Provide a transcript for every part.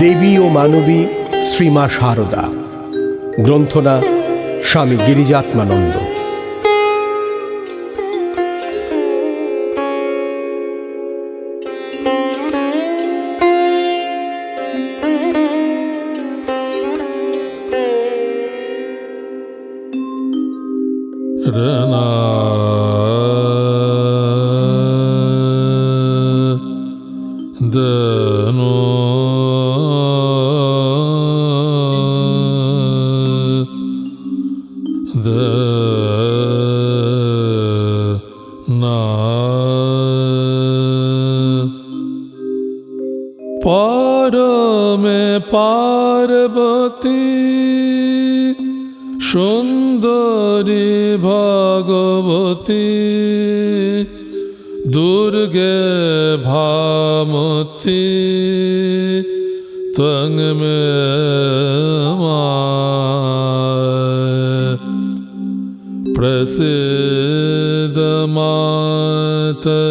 দেবী ও মানবী শ্রীমা শারদা। গ্রন্থনা স্বামী গিরিজাত্মানন্দ। পরমে পার্বতী সুন্দরী ভগবতী দুর্গে ভামতী ত্বং মে প্রসিদ্ধ মাতা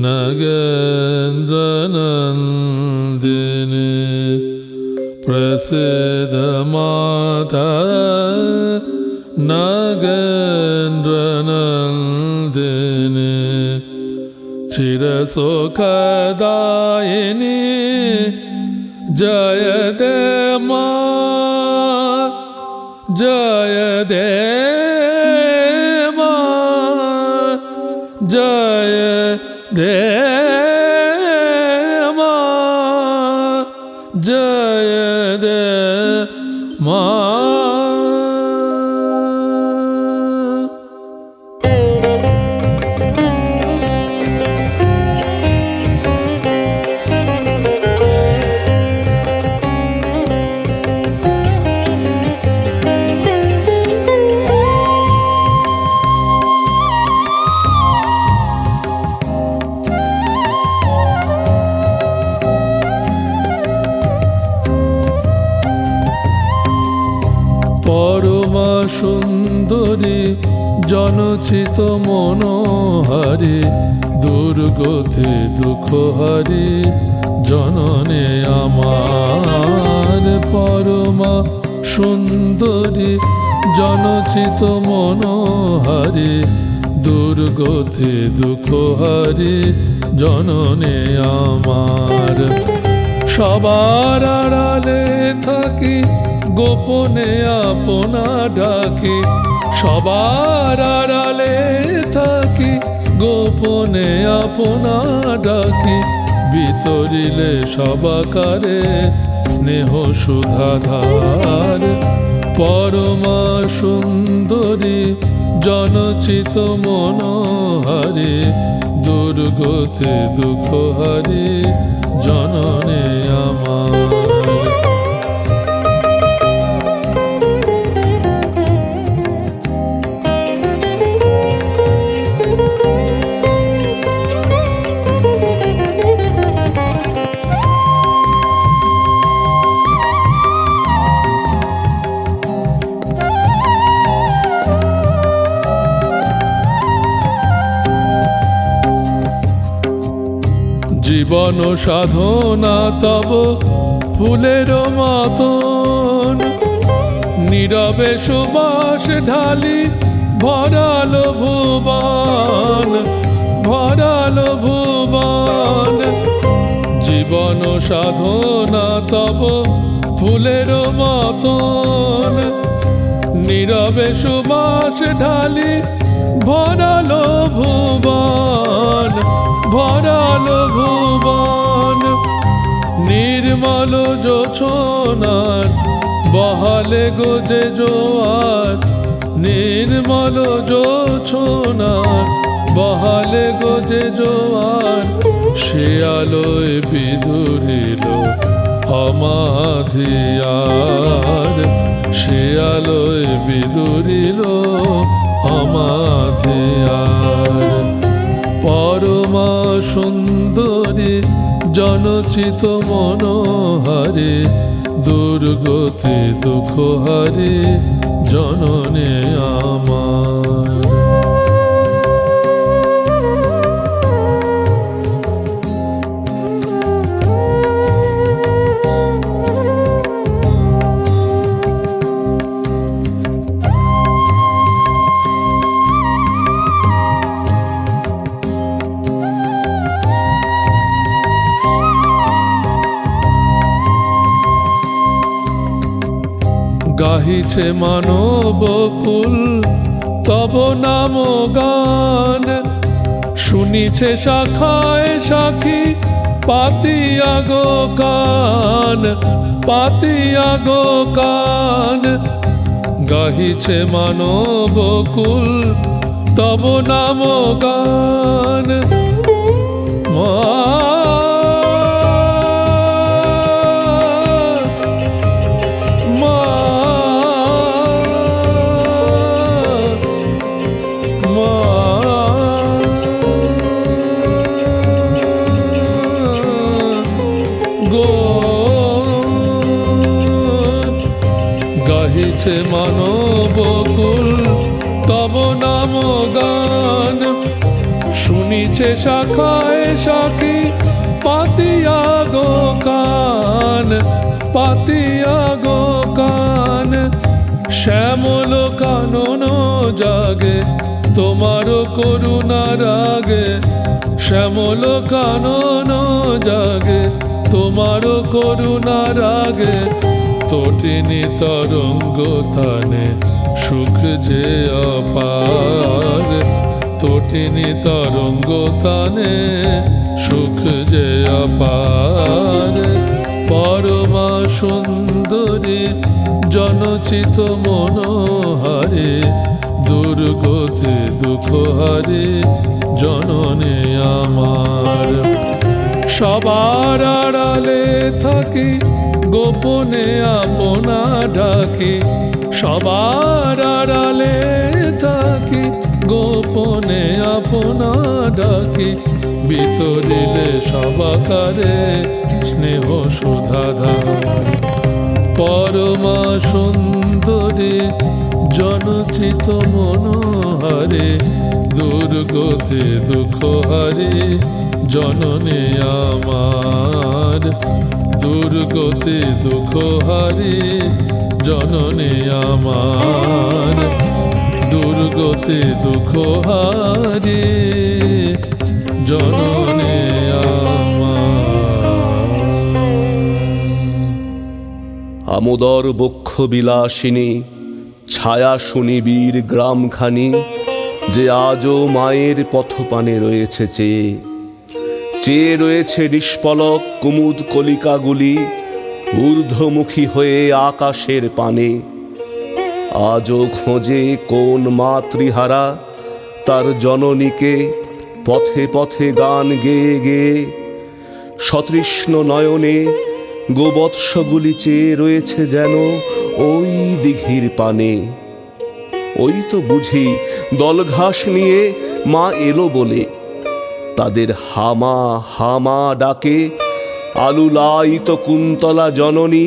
নগেন্দ্রনন্দিনী প্রসিদ্ধ মাতা নগেন্দ্রনন্দিনী চিরসুখদায়িনী জয় দে মা জয় দে মা জয় দে মা জয় দে মা। পরমা সুন্দরী জনচিত মনোহারী দুর্গতি দুঃখহারী জননে আমার। পরমা সুন্দরী জনচিত মনোহারী দুর্গতি দুঃখহারী জননে আমার। সবার আড়ালে থাকি গোপনে আপনা ডাকি, সবার আড়ালে থাকি গোপনে আপনা ডাকি। বিতরিলে সবাকারে স্নেহ সুধাধার। পরমা সুন্দরী জনচিত মনোহারী দুর্গতি দুঃখহারী জননে আমার। জীবন সাধনা তব ফুলের মতন নীরবে সুবাস ঢালি ভরালো ভুবন ভরালো ভুবন। জীবন সাধনা তব ফুলের মতন নীরবে সুবাস ঢালি ভরালো ভুবন ভরালো ভুবন। নির্মল জোছনার বহালে গোজে জোয়ার, নির্মল জোছনার বহালে গোজে জোয়ার। সে আলোয় বিধুরিল অমাধিয়ার, সে আলোয় বিধুরিল অমাধিয়ার। পরমা সুন্দরী জনচিত মনোহারী দুর্গতি দুঃখহারী জননে আমার। গাহিছে মানব কুল তব নাম গান, শুনিছে শাখায় সাখী পাতিয়া গো কান, পাতিয়া গো কান। গাহিছে মানব কুল তব নাম গান। মা গাহিছে মানব কুল তব নাম গান, শুনিছে শাখায় সাখী পাতিয়া গো কান, পাতিয়া গো কান। শ্যামল কানন জাগে তোমার করুণার আগে, শ্যামল কানন জাগে তোমার করুণার আগে। তটিনী তরঙ্গ থানে সুখ যে অপার, তটিনী তরঙ্গ থানে সুখ যে অপার। পরমা সুন্দরী জনচিত মনোহারে, দুর্গতি দুঃখ হারে জননী আমার। সবার আড়ালে থাকি গোপনে আপনা ডাকি, সবার আড়ালে থাকি গোপনে আপনা ডাকি। বিতরিলে সবাকারে স্নেহ সুধাধার। পরমা সুন্দরী জনচিত মনোহারে, দুর্গতি দুঃখ হারে জননী আমার। দুর্গতি দুঃখ হারে জননী আমার, দুর্গতি দুঃখ হারে জননী আমার। আমোদর বক্ষ বিলাসিনী ছায়া শুনিবীর গ্রামখানি, যে আজও মায়ের পথপানে রয়েছে চেয়ে, চেয়ে রয়েছে নিষ্পলক কুমুদ কলিকাগুলি ঊর্ধ্বমুখী হয়ে আকাশের পানে। আজও খোঁজে কোন মাতৃহারা তার জননীকে, পথে পথে গান গেয়ে গেয়ে। সতৃষ্ণ নয়নে গোবৎসগুলি চেয়ে রয়েছে যেন ওই দিঘির পানে। ওই তো বুঝি দলঘাস নিয়ে মা এলো বলে, তাদের হামা হামা ডাকে আলুলায়িত কুন্তলা জননী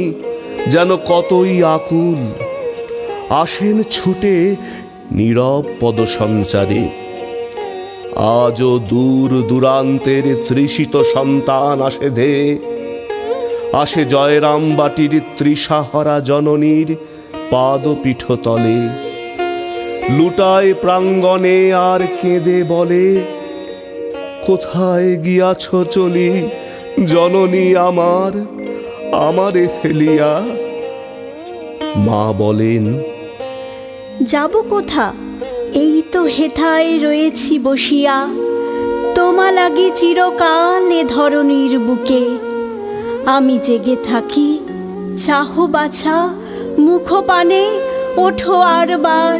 যেন কতই আকুল। আসেন ছুটে নীরব পদসঞ্চারে। আজও দূর দূরান্তের তৃষিত সন্তান আসে ধেয়ে, আসে জয়রাম বাটির তৃষাহরা জননীর পাদপীঠতলে। লুটায় প্রাঙ্গণে আর কেঁদে বলে, কোথায় গিয়াছ চলি জননী আমার, আমারে ফেলিয়া। মা বলেন, যাব কোথা, এই তো হেথায় রয়েছি বসিয়া। তোমা লাগি চিরকাল এ ধরণীর বুকে। আমি জেগে থাকি, চাহো বাছা মুখ পানে, ওঠো আর বার,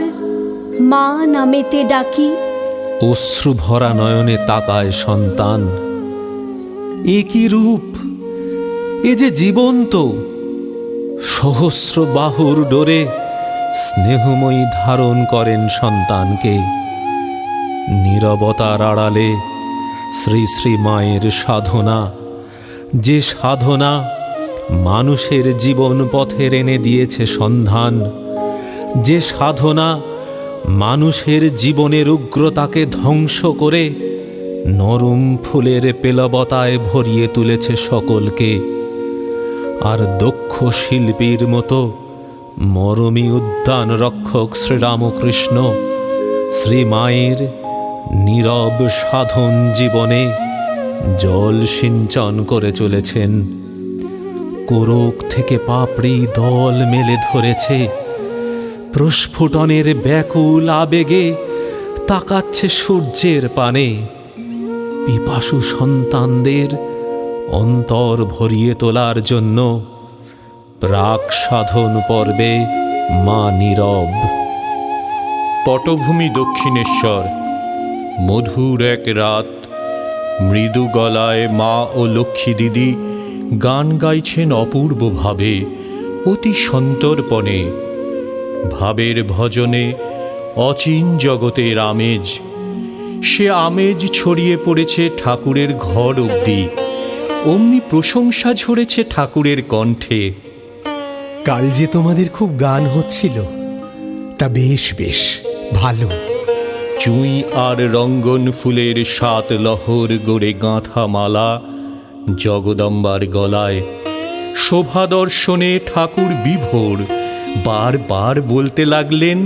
মা নামেতে ডাকি। অশ্রু ভরা নয়নে তাকায় সন্তান। এ কি রূপ, এ যে জীবন্ত। সহস্র বাহুর ডোরে স্নেহময়ী ধারণ করেন সন্তানকে। নীরবতার আড়ালে শ্রী শ্রী মায়ের সাধনা, যে সাধনা মানুষের জীবন পথে এনে দিয়েছে সন্ধান, যে সাধনা মানুষের জীবনের উগ্রতাকে ধ্বংস করে নরম ফুলের পেলবতায় ভরিয়ে তুলেছে সকলকে। আর দক্ষ শিল্পীর মতো মরমী উদ্যান রক্ষক শ্রীরামকৃষ্ণ শ্রীমায়ের নীরব সাধন জীবনে জল সিঞ্চন করে চলেছেন। কোরক থেকে পাপড়ি দল মেলে ধরেছে, প্রস্ফুটনের ব্যাকুল আবেগে তাকাচ্ছে সূর্যের পানে। পিপাসু সন্তানদের অন্তর ভরিয়ে তোলার জন্য প্রাক সাধন পর্বে মা নীরব। পটভূমি দক্ষিণেশ্বর। মধুর এক রাত। মৃদু গলায় মা ও লক্ষ্মী দিদি গান গাইছেন অপূর্বভাবে, অতি সন্তর্পণে। ভাবের ভজনে অচিন জগতের আমেজ। সে আমেজ ছড়িয়ে পড়েছে ঠাকুরের ঘর অবধি। অমনি প্রশংসা ঝরেছে ঠাকুরের কণ্ঠে। কাল যে তোমাদের খুব গান হচ্ছিল, তা বেশ বেশ ভালো। চুঁই আর রঙ্গন ফুলের 7 লহর গড়ে গাঁথা মালা জগদম্বার গলায়। শোভা দর্শনে ঠাকুর বিভোর। বারবার বলতে লাগলেন,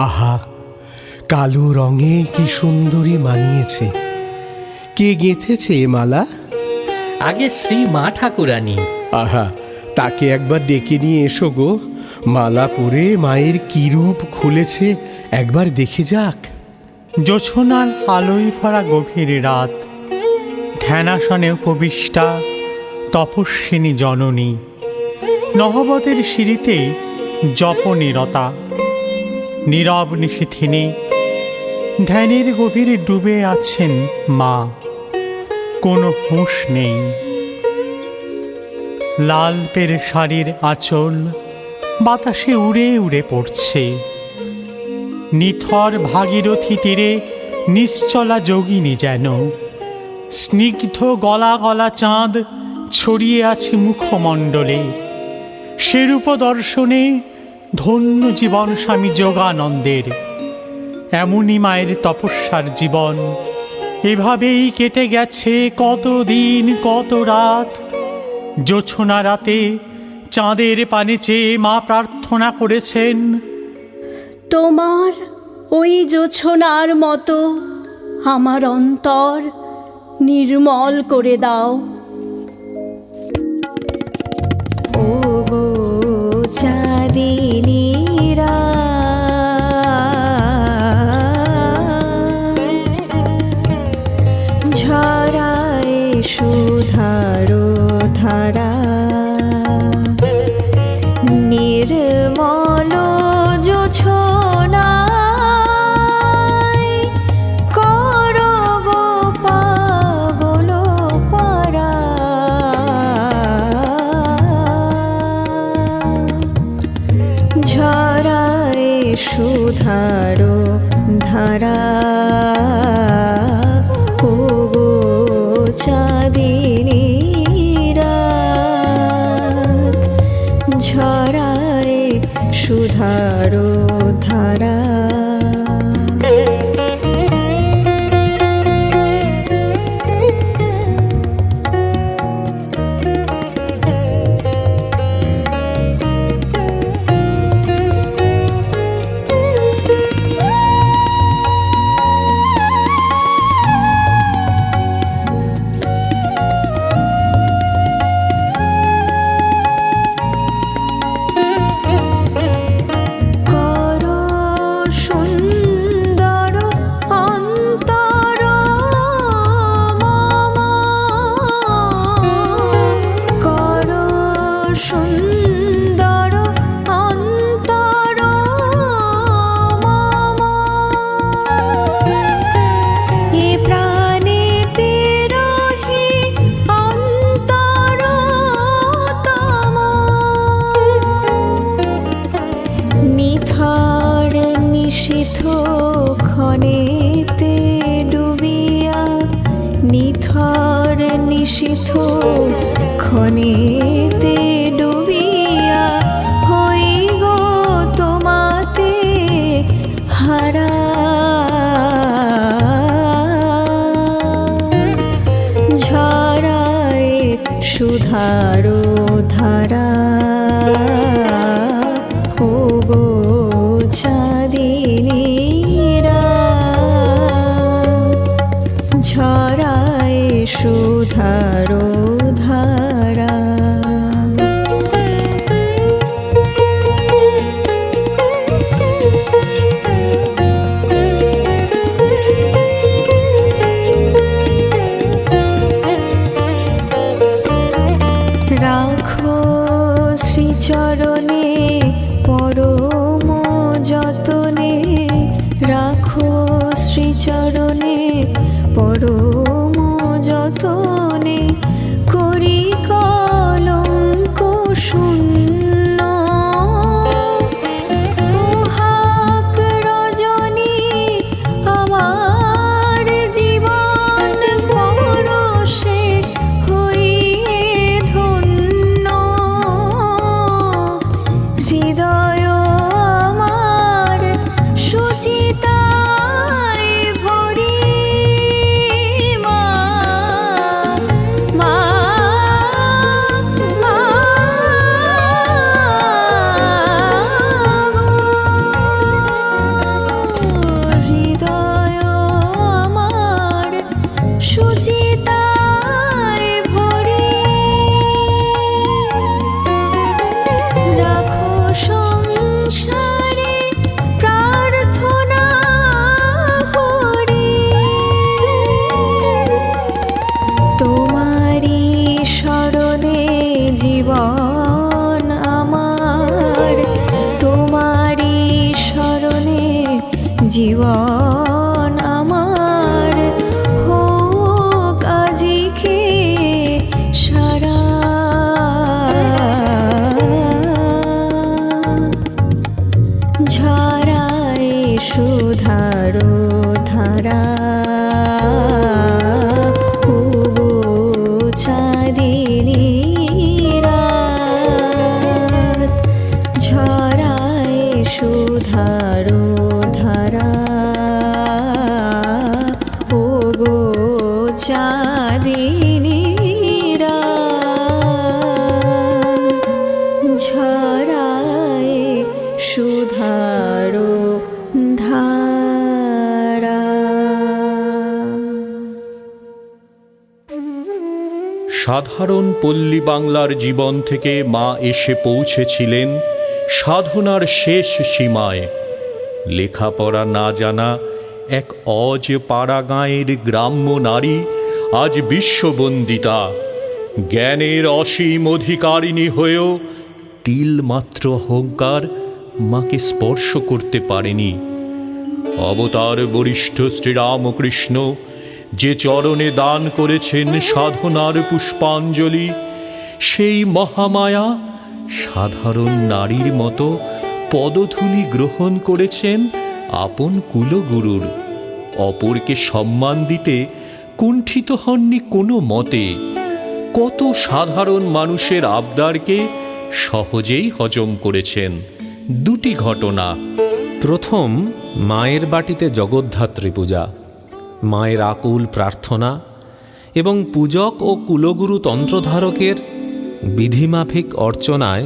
আহা, কালো রঙে কি সুন্দরী মানিয়েছে। কে গেঁথেছে এ মালা? আগে শ্রী মা ঠাকুরানী। আহা, তাকে একবার ডেকে নিয়ে এসো গো। মালা পরে মায়ের কি রূপ খুলেছে একবার দেখে যাক। জোছনার আলোয় ভরা গভীর রাত। ধ্যানাসনে উপবিষ্টা তপস্বিনী জননী। নহবতের সিঁড়িতে জপনিরতা। নীরব নিশিথিনী ধ্যানের গভীরে ডুবে আছেন মা। কোনো হুঁশ নেই। লাল পেরে শাড়ির আঁচল বাতাসে উড়ে উড়ে পড়ছে। নিথর ভাগীরথী তীরে নিশ্চলা যোগিনী যেন। স্নিগ্ধ গলা গলা চাঁদ ছড়িয়ে আছে মুখমণ্ডলে। সেরূপ দর্শনে ধন্য জীবন স্বামী যোগানন্দের। এমনই মায়ের তপস্যার জীবন। এভাবেই কেটে গেছে কত দিন কত রাত। জোছনা রাতে চাঁদের পানে চেয়ে মা প্রার্থনা করেছেন, তোমার ওই জোছনার মতো আমার অন্তর নির্মল করে দাও। ও গো চাঁদিনী ঝরায় সুধারো ধারা। নির্মল জোছনায় করো গো পাগল পারা। ঝরায় সুধারো ধারা। ও গো চাঁদিনী রাত। ঝরায় সুধারো ধারা। নিশীথ ক্ষণেতে ডুবিয়া হই গো তোমাতে হারা। ঝরায় সুধারো ধারা। ও গো চাঁদিনী রাত। ঝরায় সুধারো ধারা। জীবন আমার, তোমারই শরণে জীবন আমার, হোক আজিকে সারা। ঝরায় সুধারো ধারা, ওগো চাঁদিনী রাত। ঝরায় সুধারো ধারা, ওগো চাঁদিনী রাত। ঝরায় সুধারো ধারা। সাধারণ পল্লী বাংলার জীবন থেকে মা এসে পৌঁছেছিলেন সাধনার শেষ সীমায়। লেখাপড়া না জানা এক অজ পাড়া গাঁয়ের গ্রাম্য নারী আজ বিশ্ববন্দিতা। জ্ঞানের অসীম অধিকারিণী হয়েও তিলমাত্র অহংকার মাকে স্পর্শ করতে পারেনি। অবতার বরিষ্ঠ শ্রীরামকৃষ্ণ যে চরণে দান করেছেন সাধনার পুষ্পাঞ্জলি, সেই মহামায়া সাধারণ নারীর মতো পদধূলি গ্রহণ করেছেন আপন কুলগুরুর। অপরকে সম্মান দিতে কুণ্ঠিত হননি কোনো মতে। কত সাধারণ মানুষের আবদারকে সহজেই হজম করেছেন। দুটি ঘটনা। প্রথম, মায়ের বাটিতে জগদ্ধাত্রী পূজা। মায়ের আকুল প্রার্থনা এবং পূজক ও কুলগুরু তন্ত্রধারকের বিধিমাফিক অর্চনায়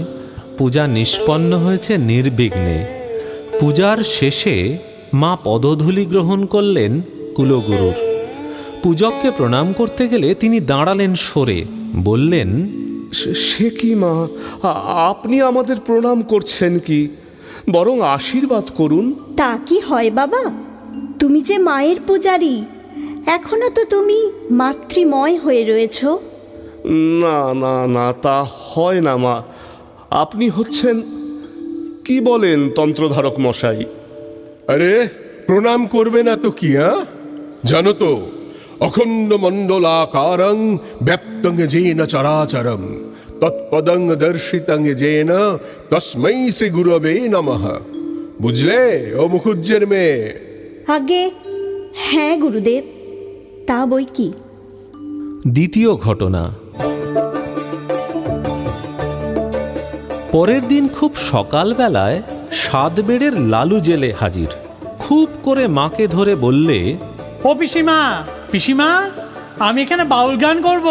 পূজা নিষ্পন্ন হয়েছে নির্বিঘ্নে। পূজার শেষে মা পদধূলি গ্রহণ করলেন কুলগুরুর। পূজককে প্রণাম করতে গেলে তিনি দাঁড়ালেন সরে, বললেন, সে কি মা, আপনি আমাদের প্রণাম করছেন কি? বরং আশীর্বাদ করুন। তা কি হয় বাবা? তুমি যে মায়ের পূজারী, এখনো তো তুমি মাতৃময় হয়ে রয়েছ। না না না, তা হয় না মা। আপনি হচ্ছেন, কি বলেন তন্ত্রধারক মশাই? আরে প্রণাম করবে না তো কি? জানো তো, অখণ্ড মণ্ডলাকারং ব্যাপ্তং যেন চরাচরম তৎপদং দর্শিতং যেন তস্मै শ্রী গুরবে নমঃ। বুঝলে ও মুখুজ্জের মেয়ে? আগে হ্যাঁ গুরুদেব, তা বই কি। দ্বিতীয় ঘটনা। পরের দিন খুব সকালবেলায় সাতবেড়ের লালু জেলে হাজির। খুব করে মাকে ধরে বললে, ও পিসিমা, পিসিমা, আমি এখানে বাউল গান করব।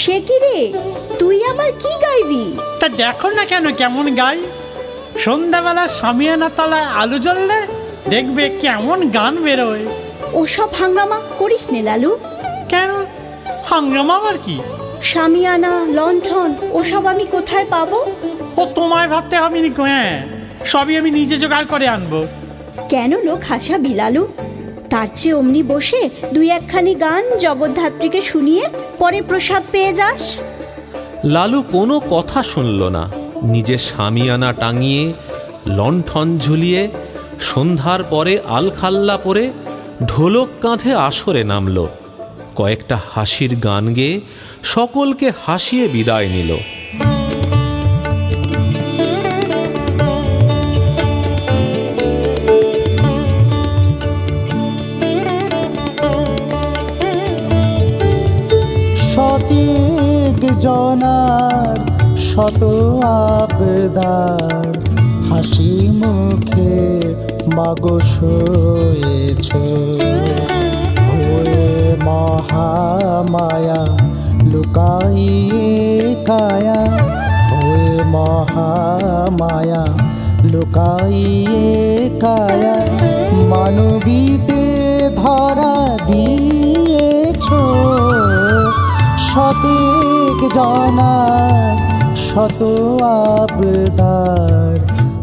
সে কি রে, তুই আবার কি গাইবি? তা দেখো না কেন কেমন গাই। সন্ধ্যাবেলা সামিয়ানা তলায় আলো জ্বললে দেখবে কেমন গান বেরোয়। ওসব হাঙ্গামা করিস নে লালু। কেন হাঙ্গামা আবার কি? সামিয়ানা, লণ্ঠন ওসব আমি কোথায় পাবো? ও তোমায় ভাবতে হবে নি, সবই আমি নিজে জোগাড় করে আনবো। কেন লোক হাসাবি লালু? তার চেয়ে অমনি বসে দুই একখানি গান জগদ্ধাত্রীকে শুনিয়ে পরে প্রসাদ পেয়ে যাস। লালু কোনো কথা শুনল না। নিজে সামিয়ানা টাঙিয়ে, লণ্ঠন ঝুলিয়ে, সন্ধ্যার পরে আলখাল্লা পরে ঢোলক কাঁধে আসরে নামল। কয়েকটা হাসির গান গেয়ে সকলকে হাসিয়ে বিদায় নিল। শতিক জনার শত আবদার, হাসি মুখে মাগো শোয়েছ। হয়ে মহামায়া লুকাইয়ে কায়া, হয়ে মহামায়া লুকাইয়ে কায়া, মানবীতে ধরা দিয়েছ। শতিক জনার শত আবদার,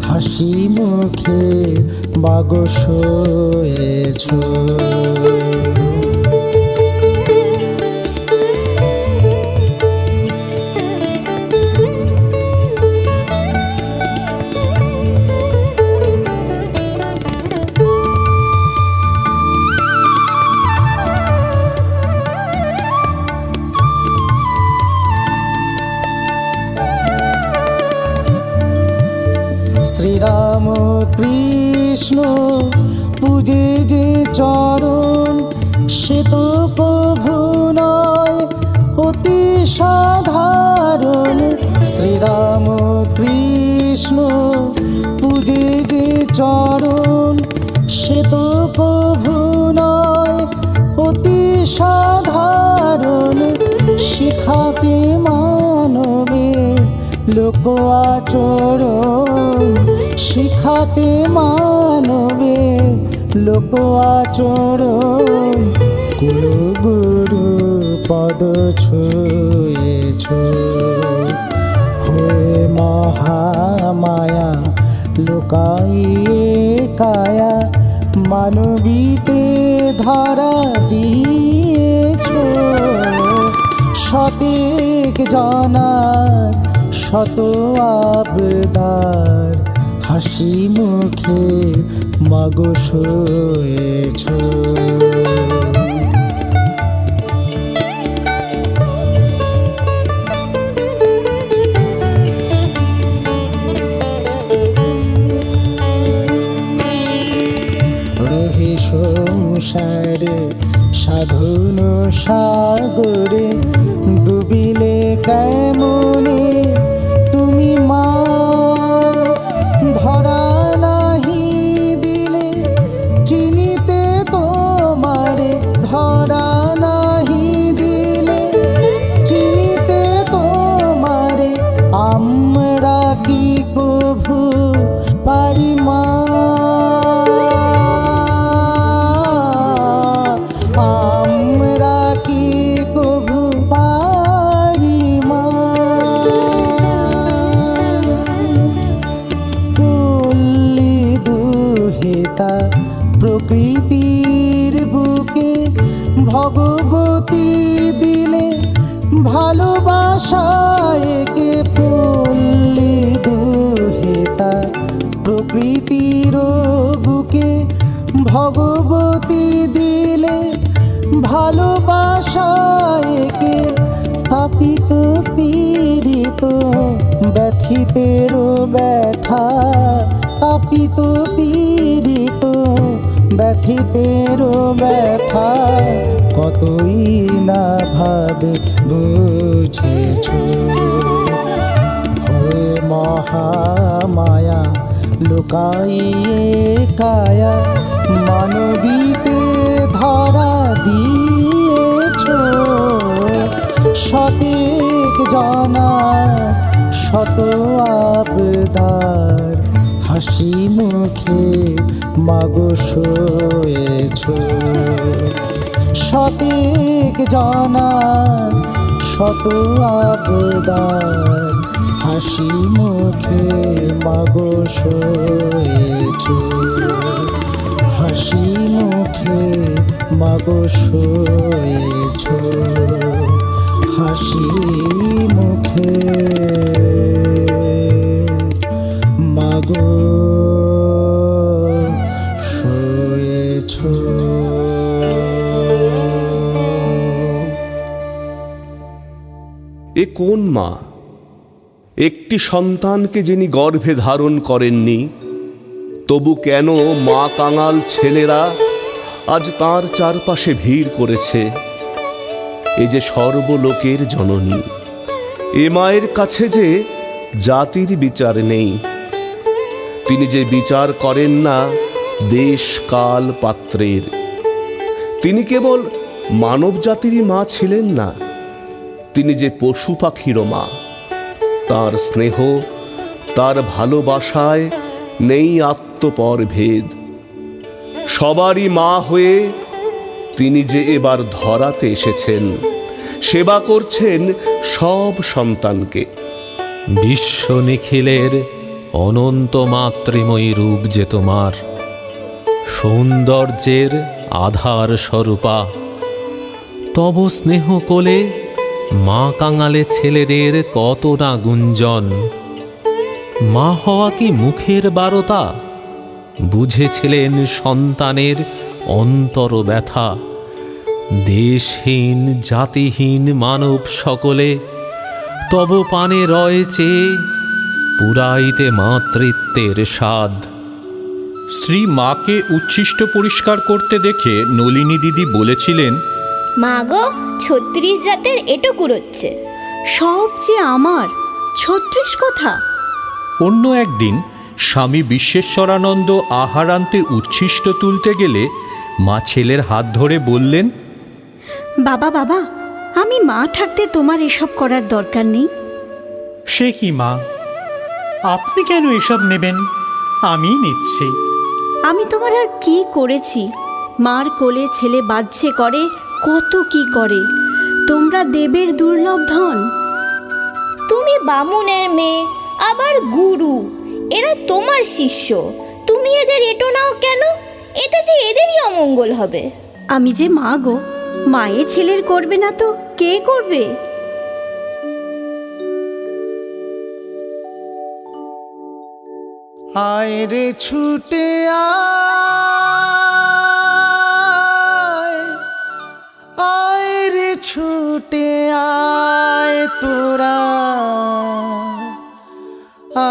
হাসি মুখে মাগো শোয়েছ। পূজে যে চরণ সে তো কভু নয় অতি সাধারণ। শ্রীরাম কৃষ্ণ পূজে যে চরণ সে তো কভু নয় অতি সাধারণ। শিখাতে মানবে লোক আচরণ, শিখাতে মানবে লোক আচরণ। গুরু গুরু পদ ছুঁয়েছ হয়ে মহামায়া লোকাইয়ে কায়া মানবীতে ধরা দিয়েছ। শতেক জনার শত আবদার হাসি মুখে মাগো সয়েছ। রহে সংসারে সাধন সাগরে ডুবিলে কেমনে তুমি মা। ধরা নাহি দিলে চিনিতে তোমারে, ধরা নাহি দিলে চিনিতে তোমারে। আমরা কি কভু পারি মা, আমরা কি কভু পারি মা। পল্লী দুহেতা প্রকৃতির বুকে ভগবতী দিলে ভালোবাসায় কে। পল্লী দুহেতা প্রকৃতির বুকে ভগবতী দিলে ভালোবাসায় কে। তাপিত পীড়িত ব্যথিতের ব্যথা, তাপিত পীড়িত ব্যথিতের ব্যথা কতই না ভাবে বুঝেছ। হয়ে মহামায়া লোকাইয়ে কায়া মানবীতে ধরা দিয়েছ। শতেক জনার শত আবদার হাসি মুখে মাগো সয়েছ। শতেক জনার শত আবদার হাসি মুখে মাগো সয়েছ। হাসি মুখে মাগো সয়েছ। হাসি মুখে মাগো সয়েছ। এ কোন মা? একটি সন্তানকে যিনি গর্ভে ধারণ করেননি, তবু কেন মা কাঙাল ছেলেরা আজ তার চারপাশে ভিড় করেছে? এ যে সর্বলোকের জননী, এ মায়ের কাছে যে জাতির বিচার নেই। তিনি যে বিচার করেন না দেশ কাল পাত্রের। তিনি কেবল মানব জাতিরই মা ছিলেন না, তিনি যে পশু পাখিরও মা। তার স্নেহ, তার ভালোবাসায় নেই আত্মপর ভেদ। সবারই মা হয়ে তিনি যে এবার ধরাতে এসেছেন, সেবা করছেন সব সন্তানকে। বিশ্ব নিখিলের অনন্ত মাতৃময়ী রূপ যে তোমার, সৌন্দর্যের আধার স্বরূপা। তব স্নেহ কোলে মা কাঙালে ছেলেদের কত না গুঞ্জন। মা হওয়া কি মুখের বারতা? বুঝেছিলেন সন্তানের অন্তর ব্যথা। দেশহীন জাতিহীন মানব সকলে তব পানে রয়েছে পুরাইতে মাতৃত্বের স্বাদ। শ্রী মাকে উচ্ছিষ্ট পরিষ্কার করতে দেখে নলিনী দিদি বলেছিলেন, মা গো, 36 জাতের এটো কুড়োচ্ছে। সব যে আমার, 36 কথা। অন্য একদিন স্বামী বিশ্বেশ্বরানন্দ আহার আনতে উচ্ছিষ্ট তুলতে গেলে মা ছেলের হাত ধরে বললেন, বাবা বাবা, আমি মা থাকতে তোমার এসব করার দরকার নেই। সে কি মা, আপনি কেন এসব নেবেন? আমি নিচ্ছি। আমি তোমার আর কি করেছি? মার কোলে ছেলে বাজছে করে, কত কি করে। তোমরা দেবের দুর্লভ ধন। তুমি বামুনের মেয়ে, আবার গুরু, এরা তোমার শিষ্য। তুমি এদের এটো নাও কেন? এতে যে এদেরই অমঙ্গল হবে। আমি যে মা গো, মায়ে ছেলের করবে না তো কে করবে? আয় রে ছুটে আয়, আয় রে ছুটে আয় তোরা,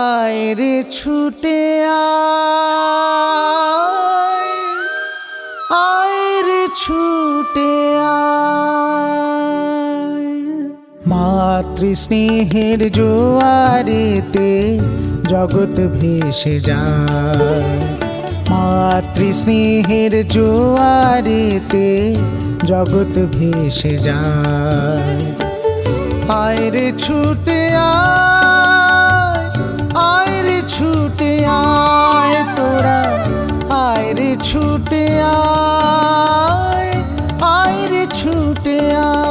আয় রে ছুটে আয়, আয় রে ছুটে আয়। মাতৃস্নেহের জোয়ারেতে জগৎ ভেসে যায়, মাতৃস্নেহের জোয়ারেতে জগৎ ভেসে যায়। আয় রে ছুটে আয়, আয় রে ছুটে আয় তোরা, আয় রে ছুটে আয়, আয় রে ছুটে আয়।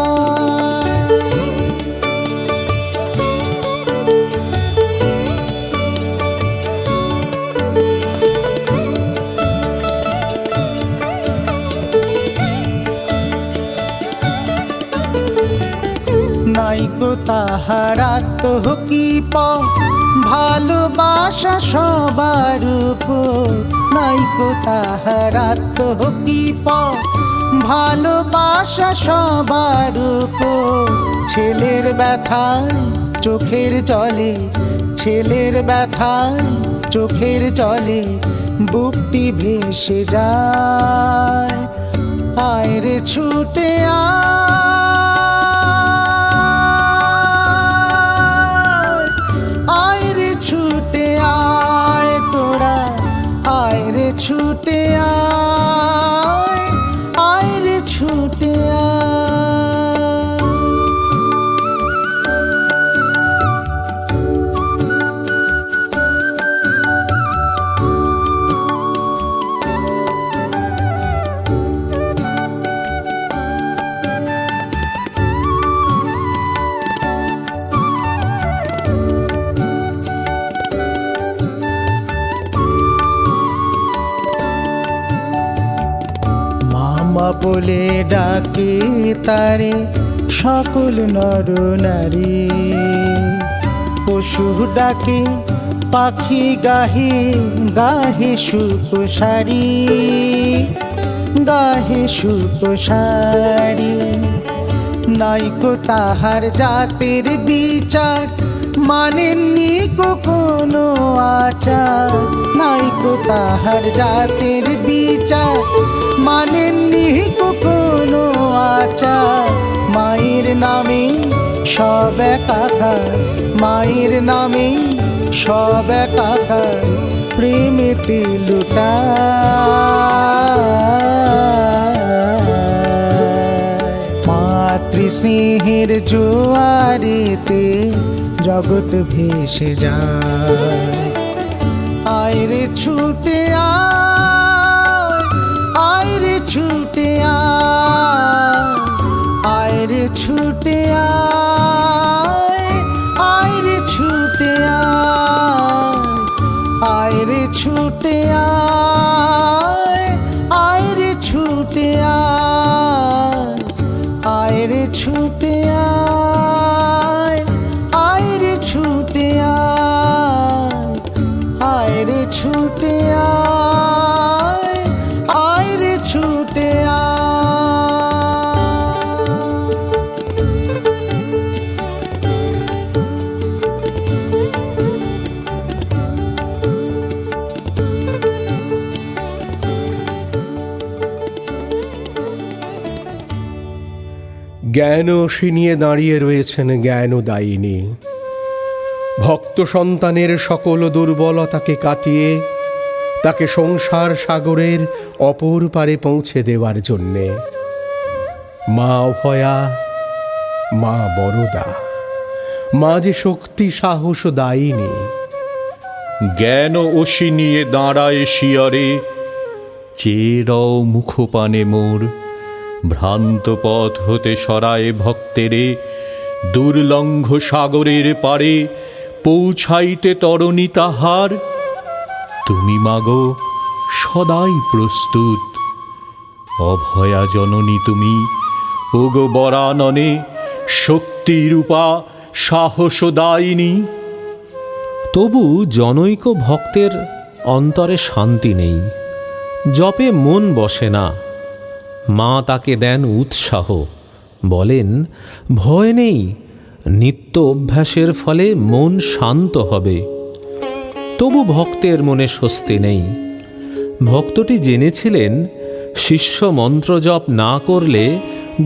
নাইকো তাহারা তো কি ভালোবাসা সবার উপর, নাইকো তাহারা তো কি ভালোবাসা সবার উপর। ছেলের ব্যথায় চোখের জলে, ছেলের ব্যথায় চোখের জলে বুকটি ভেসে যায়। আয় রে ছুটে আয়, আয় রে ছুটে আয় তোরা, আয় রে ছুটে আয়, আয় রে ছুটে আয়। মামা বলে ডাকে তারে সকল নর নারী, পশু ডাকে পাখি গাহে, গাহে সুপসারি, গাহে সুপসারি। নাইকো তাহার জাতের বিচার, মানেননি কোনো আচার। নাইকো তাহার জাতের বিচার, মানেননি কোনো আচার। মায়ের নামে সব একাকার, মায়ের নামে সব একাকার, প্রেমেতে লুটায়। মাতৃস্নেহের জোয়ারেতে জগৎ ভেসে যায়। আয় রে ছুটে আয়, আয় রে ছুটে আয়, আয় রে ছুটে আয়, আয় রে ছুটে আয়, আয় রে ছুটে আয়, আয় রে ছুটে আয়, আয় রে ছুটে আয়, আয় রে ছুটে আয়, আয় রে ছুটে আয়, আয় রে ছুটে আয়। জ্ঞান নিয়ে দাঁড়িয়ে রয়েছেন জ্ঞানদায়িনী। ভক্ত সন্তানের সকল দুর্বলতাকে কাটিয়ে তাকে সংসার সাগরের অপর পারে পৌঁছে দেওয়ার জন্যে। মা অভয়া, মা বরদা, মা যে শক্তি সাহস দায়িনী। জ্ঞান অসি নিয়ে দাঁড়ায় শিয়রে, চেরাও মুখপানে মোর। ভ্রান্ত পথ হতে সরায় ভক্তেরে, দুর্লঙ্ঘ সাগরের পারে পৌঁছাইতে তরণী তাহার। তুমি মাগো সদাই প্রস্তুত, অভয়া জননী তুমি, ওগো বরাননে শক্তিরূপা সাহসদায়িনী। তবু জনৈক ভক্তের অন্তরে শান্তি নেই, জপে মন বসে না। মা তাকে দেন উৎসাহ, বলেন ভয় নেই, নিত্য অভ্যাসের ফলে মন শান্ত হবে। তবু ভক্তের মনে স্বস্তি নেই। ভক্তটি জেনেছিলেন শিষ্য মন্ত্র জপ না করলে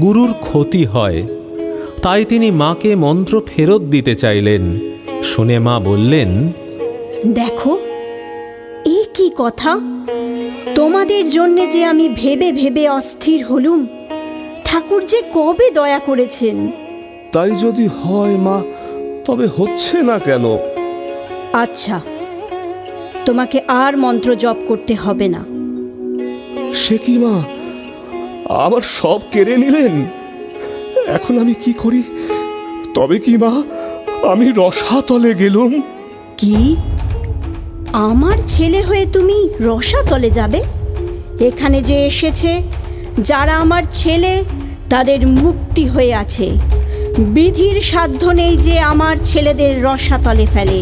গুরুর ক্ষতি হয়, তাই তিনি মাকে মন্ত্র ফেরত দিতে চাইলেন। শুনে মা বললেন, দেখো এ কি কথা! তোমাদের জন্যে যে আমি ভেবে ভেবে অস্থির হলুম, ঠাকুর যে কবে দয়া করেছেন। তাই যদি হয় মা, তবে হচ্ছে না কেন? আচ্ছা, তোমাকে আর মন্ত্র জপ করতে হবে না। সে কি মা, আমার সব কেড়ে নিলেন? এখন আমি কি করি? তবে কি মা, আমি রসাতলে গেলুম? কি? আমার ছেলে হয়ে তুমি রসাতলে যাবে? এখানে যে এসেছে যারা আমার ছেলে, তাদের মুক্তি হয়ে আছে। বিধির সাধ্য নেই যে আমার ছেলেদের রসাতলে ফেলে।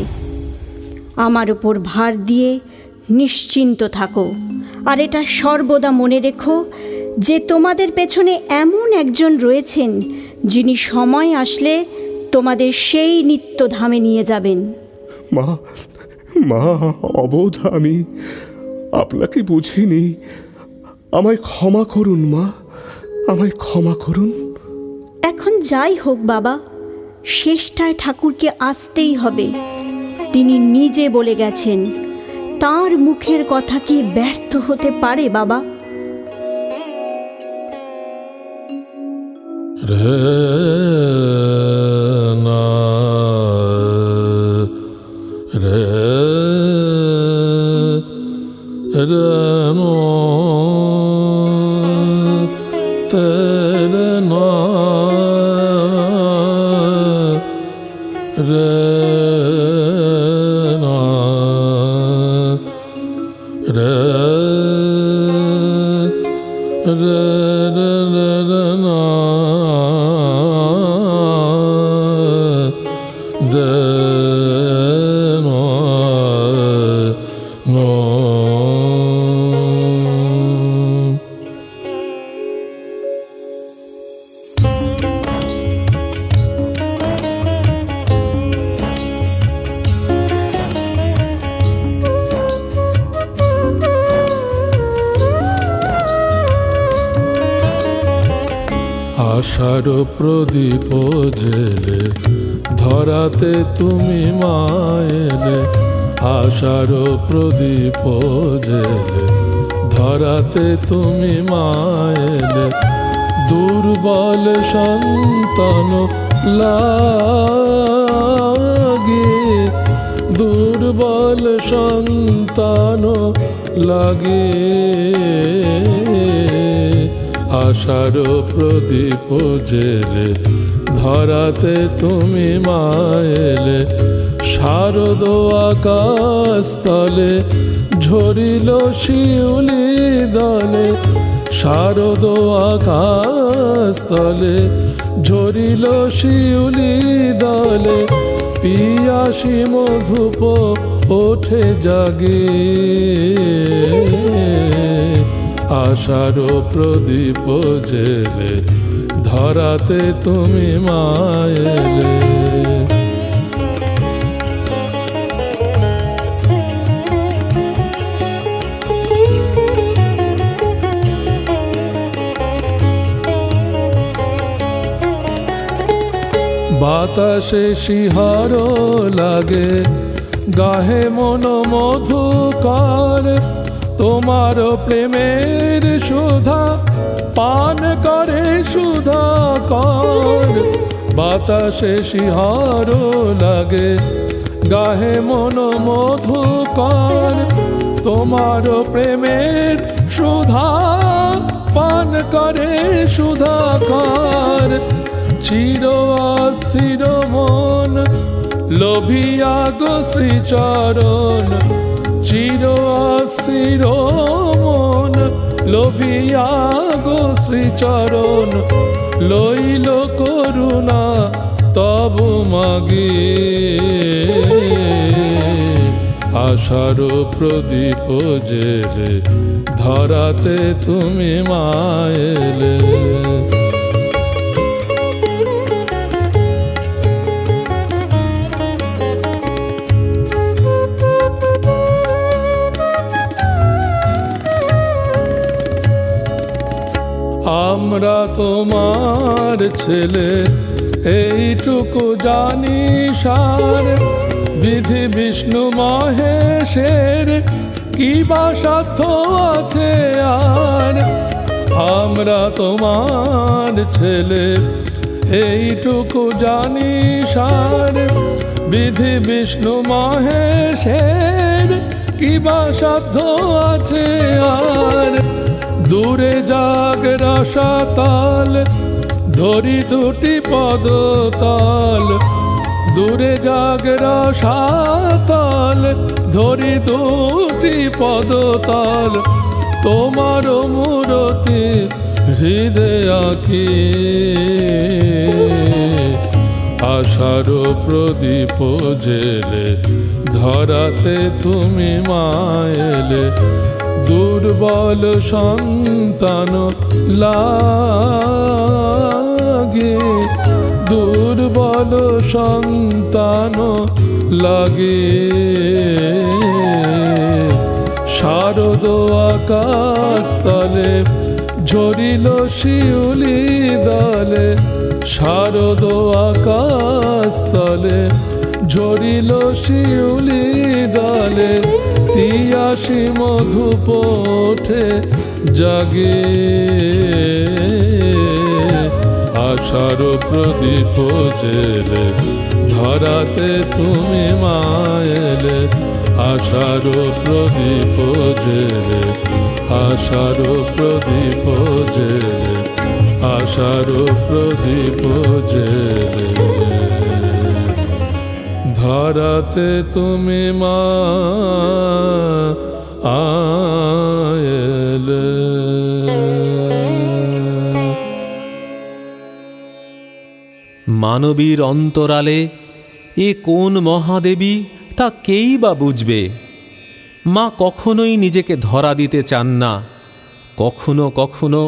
আমার উপর ভার দিয়ে নিশ্চিন্ত থাকো, আর এটা সর্বদা মনে রেখো যে তোমাদের পেছনে এমন একজন রয়েছেন যিনি সময় আসলে তোমাদের সেই নিত্যধামে নিয়ে যাবেন। মা, মা অবোধ আমি, আপনাকে বুঝিনি। আমায় ক্ষমা করুন মা, আমায় ক্ষমা করুন। এখন যাই হোক বাবা, শেষটায় ঠাকুরকে আসতেই হবে। তিনি নিজে বলে গেছেন, তার মুখের কথা কি ব্যর্থ হতে পারে বাবা? রে না রে রে নো তেরে না রে না রে রে রে রে না de no no আশার প্রদীপ জেলে ধরাতে তুমি মায়েলে। আশার প্রদীপ জেলে ধরাতে তুমি মায়েলে। দুর্বল সন্তান লাগে, দুর্বল সন্তান লাগে। আশার প্রদীপ জেলে ধরাতে তুমি মায়েলে। শারদ আকাশ তলে ঝরিল শিউলি দলে। শারদ আকাশ তলে ঝরিল শিউলি দলে। পিয়াসী মধুপ ওঠে জাগে। আশার প্রদীপ জেলে ধরাতে তুমি মায়েলে। বাতাসে শিহর লাগে, গাহে মন মধুকর, তোমার প্রেমের সুধা পান করে সুধাকর। বাতাসে শিহর লাগে, গাহে মন মধুকর, তোমার প্রেমের সুধা পান করে সুধাকর। চির অস্থির মন লোভিয়া গো শ্রীচরণ, চির অস্থির মন লোভিয়া গো শ্রীচরণ, লইল করুণা তব মাগে। আশার প্রদীপ জেলে ধরাতে তুমি মায়েলে। আমরা তোমার ছেলে এইটুকু জানি সার, বিধি বিষ্ণু মহেশের কি বা সাধ্য আছে আর। আমরা তোমার ছেলে এইটুকু জানি সার, বিধি বিষ্ণু মহেশের কি বা সাধ্য আছে আর। দূরে জাগ রসাতল ধরি দুটি পদতল, দূরে জাগ রসাতল ধরি দুটি পদতল, তোমার মূরতি হৃদয় আঁকি। আশার প্রদীপ জেলে ধরাতে তুমি মায়েলে, দুর্বল সন্তান লাগে, দুর্বল সন্তান লাগে। শারদ আকাশ তলে ঝরিল শিউলি দলে, শারদ আকাশ তলে ঝরিল শিউলি দলে, তিয়াসি মধুপ ওঠে জাগে। আশার প্রদীপ জেলে ধরাতে তুমি মায়েলে, আশার প্রদীপ জেলে, আশার প্রদীপ জেলে, আশার প্রদীপ জেলে ধরাতে তুমি মা আয়েলে। মানবীর অন্তরালে এ কোন মহাদেবী তা কেই বা বুঝবে। মা কখনোই নিজেকে ধরা দিতে চান না। কখনো কখনো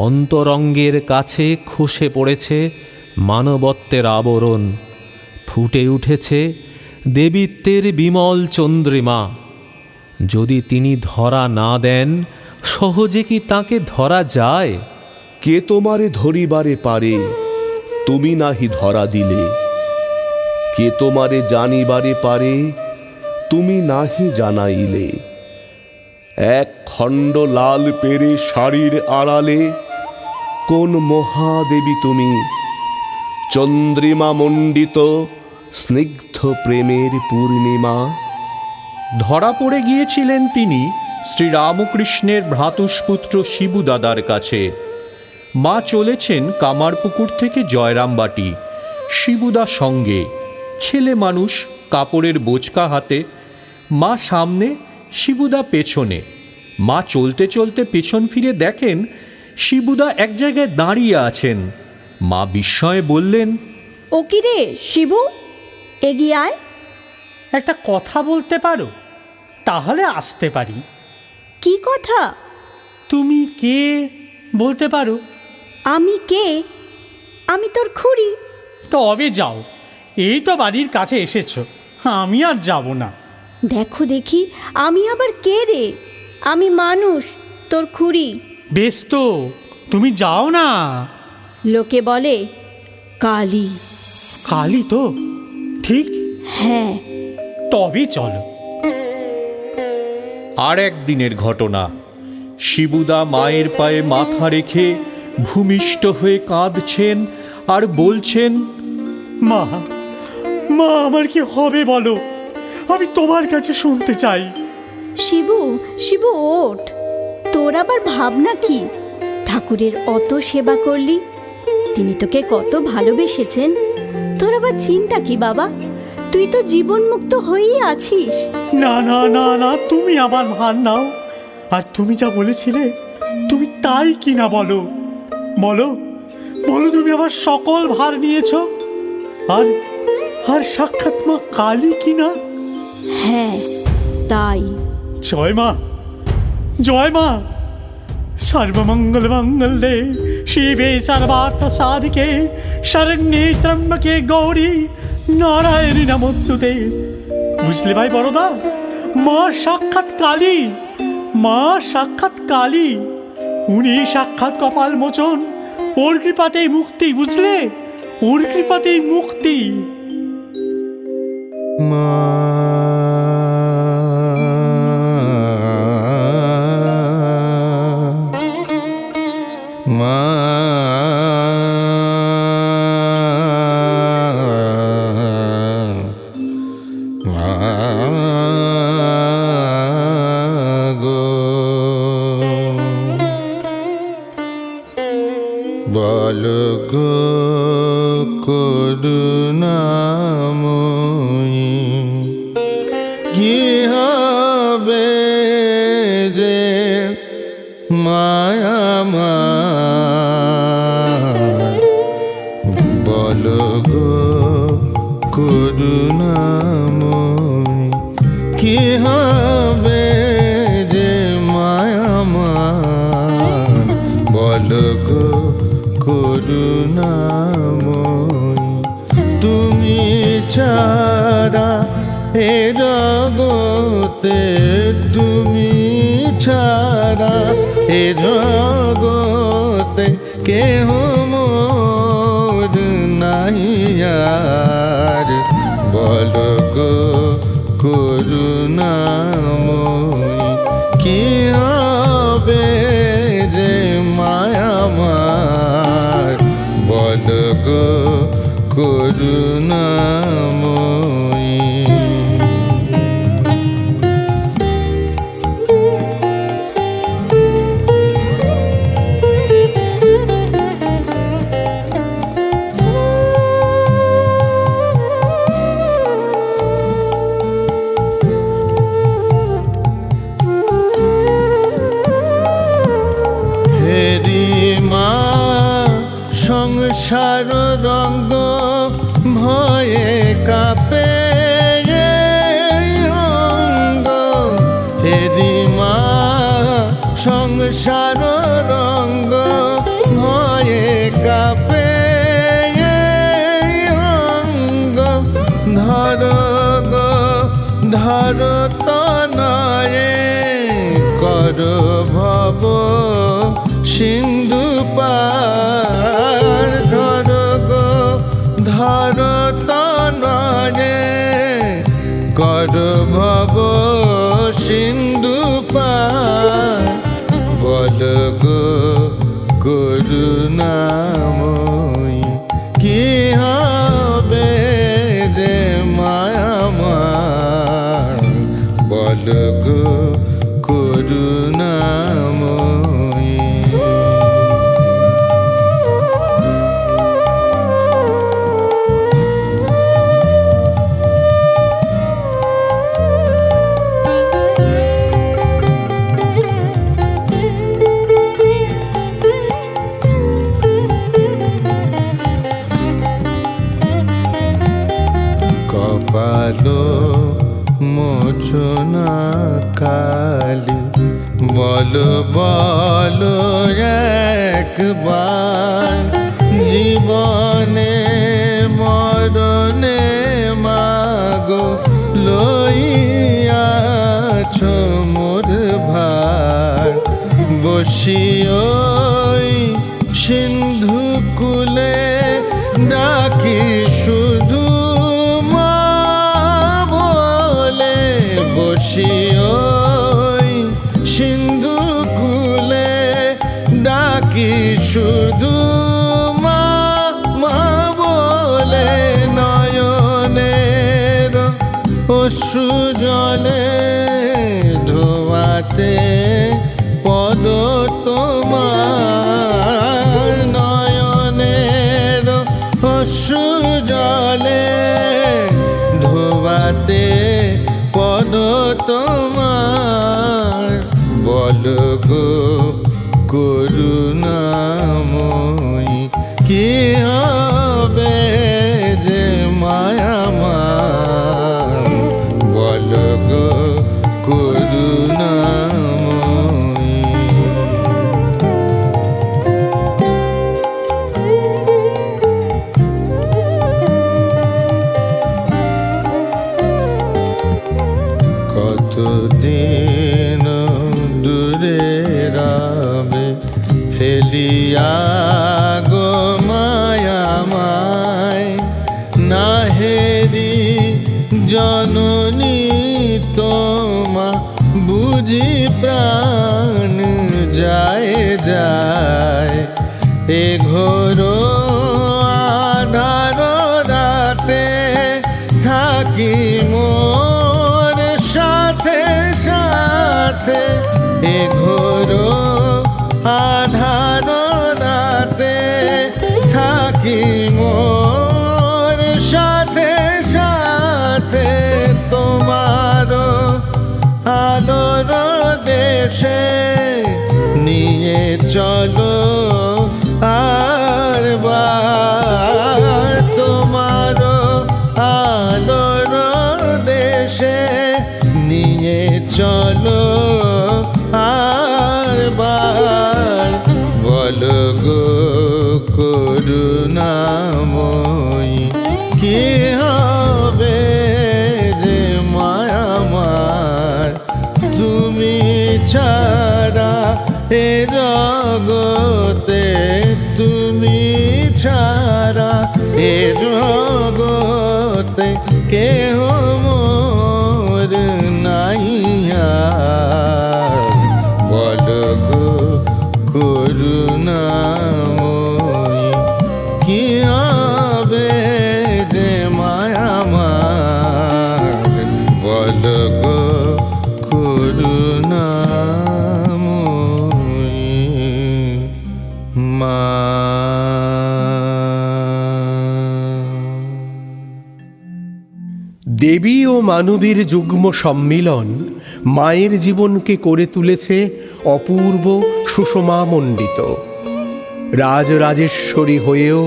অন্তরঙ্গের কাছে খসে পড়েছে মানবত্বের আবরণ, ফুটে উঠেছে দেবীত্বের বিমল চন্দ্রিমা। যদি তিনি ধরা না দেন, সহজে কি তাকে ধরা যায়? কে তোমারে ধরিবারে পারে, তুমি নাহি ধরা দিলে। কে তোমারে জানিবারে পারে, তুমি নাহি জানাইলে। এক খণ্ড লাল পেরে শাড়ির আড়ালে কোন মহাদেবী তুমি, চন্দ্রিমা মণ্ডিত স্নিগ্ধ প্রেমের পূর্ণিমা। ধরা পড়ে গিয়েছিলেন তিনি শ্রীরামকৃষ্ণের ভ্রাতুষ্পুত্র শিবু দাদার কাছে। মা চলেছেন কামারপুকুর থেকে জয়রামবাটি, শিবুদা সঙ্গে। ছেলে মানুষ, কাপড়ের বোচকা হাতে। মা সামনে, শিবুদা পেছনে। মা চলতে চলতে পেছন ফিরে দেখেন শিবুদা এক জায়গায় দাঁড়িয়ে আছেন। মা বিস্ময়ে বললেন, ও কি রে শিবু, এগিয়ে আয়। একটা কথা বলতে পারো? তাহলে আসতে পারি। কি কথা? তুমি কে বলতে পারো? আমি কে? আমি তোর খুড়ি। তবে যাও, এই তো বাড়ির কাছে এসেছো, আমি আর যাব না। দেখো দেখি আমি আবার কে রে? আমি মানুষ, তোর খুড়ি। বেশ তো, তুমি যাও না। লোকে বলে কালী। কালী তো ঠিক? হ্যাঁ, তবে চলো। আর একদিনের ঘটনা। শিবুদা মায়ের পায়ে মাথা রেখে ভূমিষ্ঠ হয়ে কাঁদছেন আর বলছেন, মা, মা আমার কি হবে বলো, আমি তোমার কাছে শুনতে চাই। শিবু, শিবু ওঠ, তোর আবার ভাবনা কি? ঠাকুরের অত সেবা করলি, তিনি তোকে কত ভালোবেসেছেন, তোর আবার চিন্তা কি বাবা? তুই তো জীবন মুক্ত হয়েই আছিস। না না না না, তুমি আমার ভার নাও। আর তুমি যা বলেছিলে তুমি তাই কি না বলো, বলো বলো, তুমি আমার সকল ভার নিয়েছ। আর আর সাক্ষাৎ মা কালী কি না? হ্যাঁ তাই। জয় মা, জয় মা। সর্বমঙ্গল মঙ্গলে শিবে সর্বার্থ সাধিকে শরণ্যে ত্র্যম্বকে গৌরী নারায়ণী নমস্তুতে। বুঝলে ভাই বড়দা, মা সাক্ষাৎ কালী, মা সাক্ষাৎ কালী। উনি সাক্ষাৎ কপাল মোচন, ওর কৃপাতেই মুক্তি, বুঝলে, ওর কৃপাতেই মুক্তি। মা মা গো, বলো গো করুণাময়ী, কি হবে যে মায়া আমার, বলো গো করুণাময়ী, কি হবে যে মায়া আমার, বলো গো করুণাময়ী। তুমি ছাড়া এ জগতে, তুমি ছাড়া এ জগতে কেহ মোর নাই আর, বলো গো করুণাময়ী, কি হবে যে মায়া আমার, বলো গো করুণাময়ী। সংসার রঙ্গ ভয়ে কাঁপে অঙ্গ, হেরি মা সংসার রঙ্গ ভয়ে কাঁপে অঙ্গ, ধর গো ধর তনয়ে কর ভব সিন্ধু পার, ধর গো ধর তনয়ে কর ভব সিন্ধু পার, বল গো করুণাময়ী, কি হবে যে মায়া আমার, বল গো করুণাময়ী। কপালো মোচনা কালী, বলো বলো একবার, জীবনে মরণে মাগো লইয়াছ মোর ভার, বসিও সিন্ধু কুলে ডাকি সুধ অশ্রু জলে ধোয়াতে পদ তোমার, নয়নের অশ্রু জলে ধোয়াতে পদ তোমার, বল গো করুণাময়ী কি হবে যে মায়ামার, বল গো করুণাময়ী। কতদিন দূরে রবে ফেলিয়া গো মায়ামায়, নাহেরি জননী তোমা বুঝি প্রাণ যায় যায়, এ ঘোর আধার রাতে থাকি মোর সাথে সাথে, এ ঘোর আধার রাতে থাকি মোর সাথে সাথে, তোমার আলোর দেশে নিয়ে চলো আর বার, তোমার আলোর দেশে নিয়ে চলো আর বার, বল গো করুণাময়ী কি হবে যে মায়ামার, তুমি ছাড়া এ জগতে, তুমি ছাড়া এ জগতে কেহ মোর নাই আর, বল গো করুণাময়ী কি হবে যে মায়ামার, বল গো করুণাময়ী মা। দেবী ও মানবীর যুগ্ম সম্মিলন মায়ের জীবনকে করে তুলেছে অপূর্ব সুষমামণ্ডিত। রাজরাজেশ্বরী হয়েও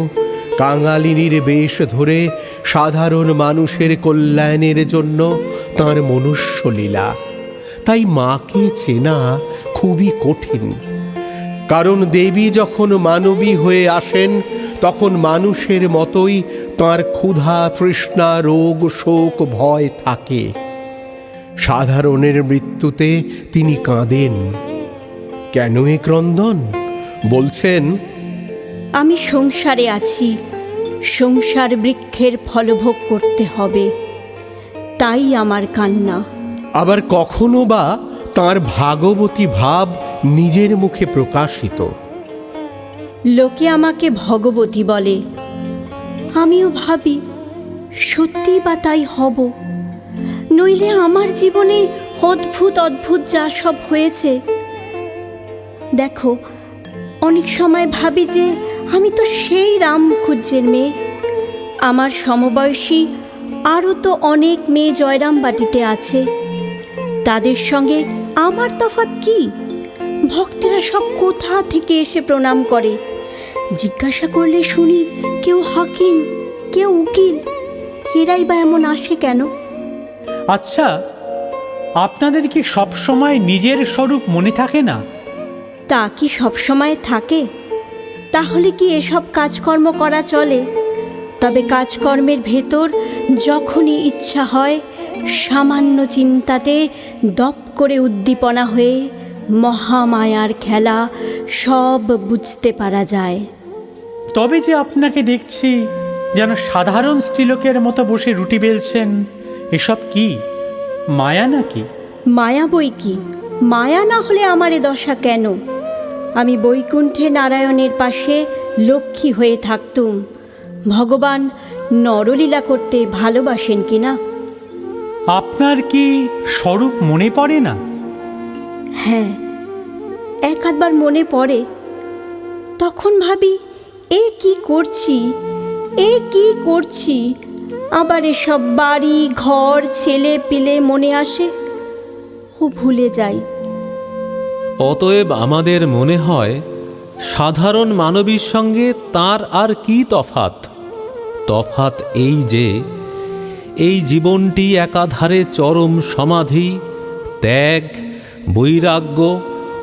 কাঙালিনীর বেশ ধরে সাধারণ মানুষের কল্যাণের জন্য তাঁর মনুষ্যলীলা। তাই মাকে চেনা খুবই কঠিন, কারণ দেবী যখন মানবী হয়ে আসেন তখন মানুষের মতোই তাঁর ক্ষুধা তৃষ্ণা রোগ শোক ভয় থাকে। সাধারণের মৃত্যুতে তিনি কাঁদেন। কেন এ ক্রন্দন? বলছেন, আমি সংসারে আছি, সংসার বৃক্ষের ফলভোগ করতে হবে, তাই আমার কান্না। আবার কখনো বা তাঁর ভাগবতী ভাব নিজের মুখে প্রকাশিত। লোকে আমাকে ভগবতী বলে, আমিও ভাবি সত্যি বা তাই হব, নইলে আমার জীবনে অদ্ভুত অদ্ভুত যা সব হয়েছে। দেখো, অনেক সময় ভাবি যে আমি তো সেই রামকুজ্জের মেয়ে, আমার সমবয়সী আরও তো অনেক মেয়ে জয়রামবাটিতে আছে, তাদের সঙ্গে আমার তফাৎ কি? ভক্তেরা সব কোথা থেকে এসে প্রণাম করে, জিজ্ঞাসা করলে শুনি কেউ হাকিম কেউ উকিল, এরাই বা এমন আসে কেন? আচ্ছা, আপনাদের কি সবসময় নিজের স্বরূপ মনে থাকে না? তা কি সবসময় থাকে? তাহলে কি এসব কাজকর্ম করা চলে? তবে কাজকর্মের ভেতর যখনই ইচ্ছা হয়, সামান্য চিন্তাতে দপ করে উদ্দীপনা হয়ে মহামায়ার খেলা সব বুঝতে পারা যায়। তবে যে আপনাকে দেখছি যেন সাধারণ স্ত্রীলোকের মতো বসে রুটি বেলছেন, এসব কি মায়া নাকি? মায়া বই কি, মায়া না হলে আমার এ দশা কেন? আমি বৈকুণ্ঠে নারায়ণের পাশে লক্ষ্মী হয়ে থাকতুম। ভগবান নরলীলা করতে ভালোবাসেন কিনা? আপনার কি স্বরূপ মনে পড়ে না? হ্যাঁ, এক আধবার মনে পড়ে। তখন ভাবি, এ কি করছি। আবার এসব বাড়ি ঘর ছেলে পিলে মনে আসে, ও ভুলে যাই। অতএব আমাদের মনে হয় সাধারণ মানবীর সঙ্গে তার আর কি তফাৎ এই যে এই জীবনটি একাধারে চরম সমাধি, ত্যাগ, বৈরাগ্য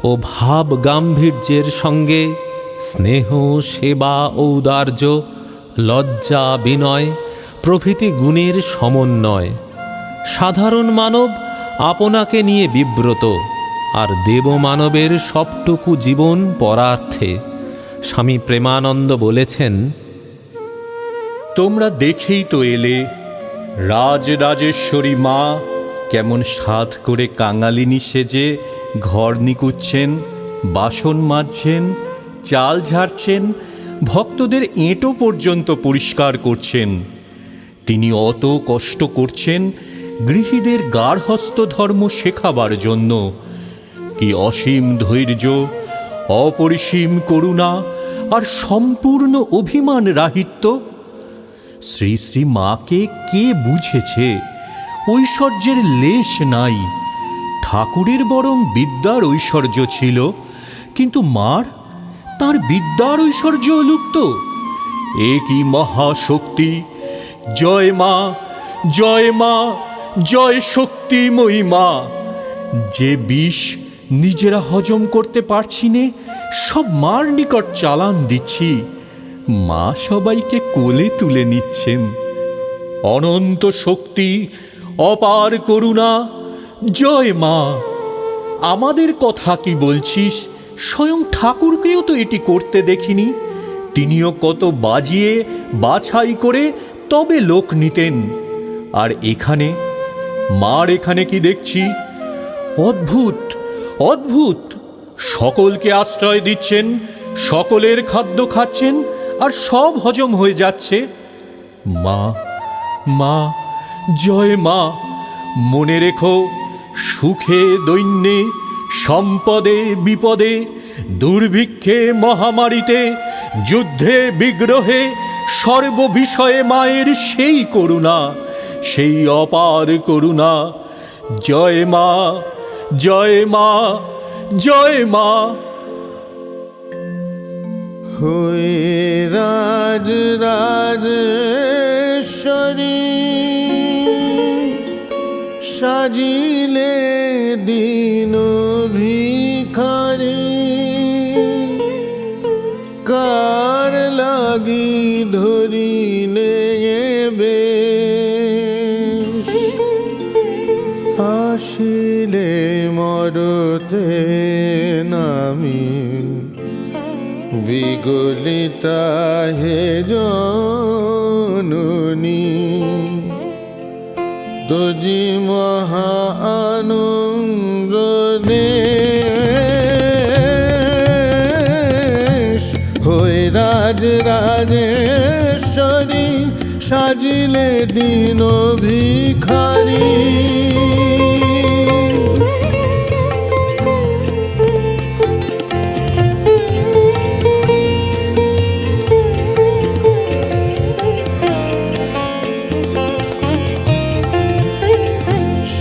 ও ভাব গাম্ভীর্যের সঙ্গে স্নেহ, সেবা, ঔদার্য, লজ্জা, বিনয় প্রভৃতি গুণের সমন্বয়। সাধারণ মানব আপনাকে নিয়ে বিব্রত, আর দেবমানবের সবটুকু জীবন পরার্থে। স্বামী প্রেমানন্দ বলেছেন, তোমরা দেখেই তো এলে রাজরাজেশ্বরী মা কেমন সাধ করে কাঙালিনী সেজে ঘর নিকুচ্ছেন, বাসন মাজছেন, চাল ঝাড়ছেন, ভক্তদের এঁটো পর্যন্ত পরিষ্কার করছেন। তিনি অত কষ্ট করছেন গৃহীদের গার্হস্থ্য ধর্ম শেখাবার জন্য। কি অসীম ধৈর্য, অপরিসীম করুণা আর সম্পূর্ণ অভিমান রাহিত্য! শ্রী শ্রী মাকে কে বুঝেছে? ঐশ্বর্যের লেশ নাই। ঠাকুরের বরং বিদ্যার ঐশ্বর্য ছিল, কিন্তু মার তার বিদ্যার ঐশ্বর্য লুপ্ত। এ কি মহাশক্তি! জয় মা, জয় মা, জয় শক্তিময়ী মা! যে বিষ নিজেরা হজম করতে পারছি নে, সব মার নিকট চালান দিচ্ছি। মা সবাইকে কোলে তুলে নিচ্ছেন। অনন্ত শক্তি, অপার করুণা, জয় মা! আমাদের কথা কি বলছিস? স্বয়ং ঠাকুরকেও তো এটি করতে দেখিনি। তিনিও কত বাজিয়ে বাছাই করে তবে লোক নিতেন। আর এখানে মার এখানে কি দেখছি? অদ্ভুত, অদ্ভুত! সকলকে আশ্রয় দিচ্ছেন, সকলের খাদ্য খাচ্ছেন, আর সব হজম হয়ে যাচ্ছে। মা, মা, জয় মা! মনে রেখো, সুখে দৈন্যে, সম্পদে বিপদে, দুর্ভিক্ষে মহামারীতে, যুদ্ধে বিগ্রহে, সর্ববিষয়ে মায়ের সেই করুণা, সেই অপার করুণা। জয় মা, জয় মা, জয় মা! হয়ে রাজ রাজেশ্বরী সাজিলে দিন ভিখারি, কার লাগি ধরিলে বেশ, আসিলে মরতে নামি বিগলিতা হে জননী, তোজি মহা আনন্দ দেশ। হয়ে রাজ রাজেশ্বরী সাজিলে দিন ভিখারি,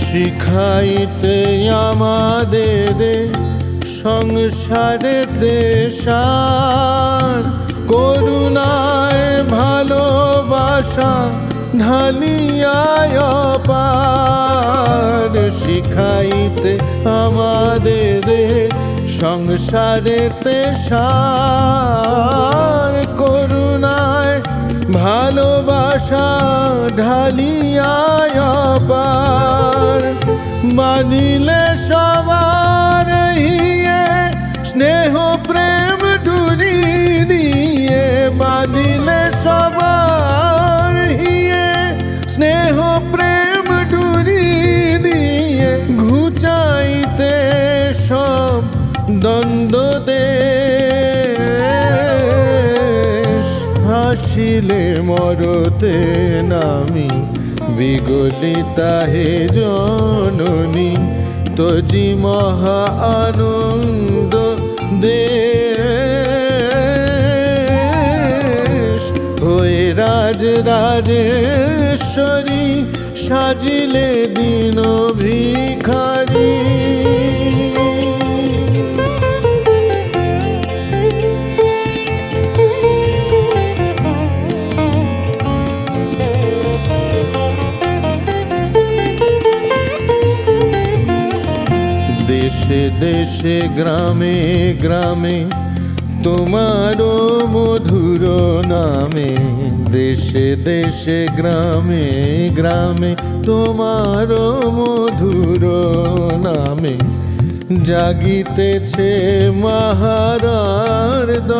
শিখাইতে আমাদের সংসারেতে সার, করুণায় ভালোবাসা ঢালিয়ায় অপার। শিখাইতে আমাদের সংসারেতে সার, করুণায় ভালোবাসা ঢালিয়ায় অপার। মানিলে সবার হিয়ে স্নেহ প্রেম ডুরি দিয়ে, মানিলে সবার হিয়ে স্নেহ প্রেম ডুরি দিয়ে, ঘুচাইতে সব দ্বন্দ্ব দেশ। হাসিলে মরতে নামি विगलिता हे जननी तजी महा आनंद देश होए राज राजेश्वरी साजिले दीन भिखारी देशे देशे ग्रामे ग्रामे तुम्हारो मधुर नामे देशे देशे ग्रामे ग्रामे तुम्हारो मधुर नामे जागितेछे महारार दल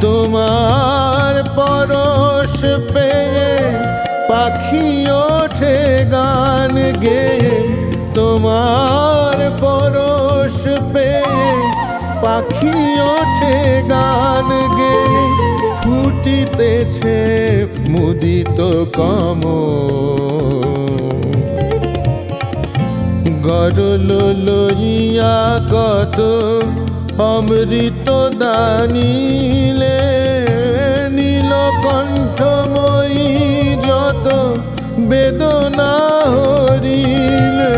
तुम्हार परश पेये पाखी ओठे गान गेये तुम्हार परश पेये पाखी ओठे गान गेये फुटितेछे मुदित कमल गरल लइया कत अमृत दानिले नीलकण्ठमयी যত বেদনা হরিলে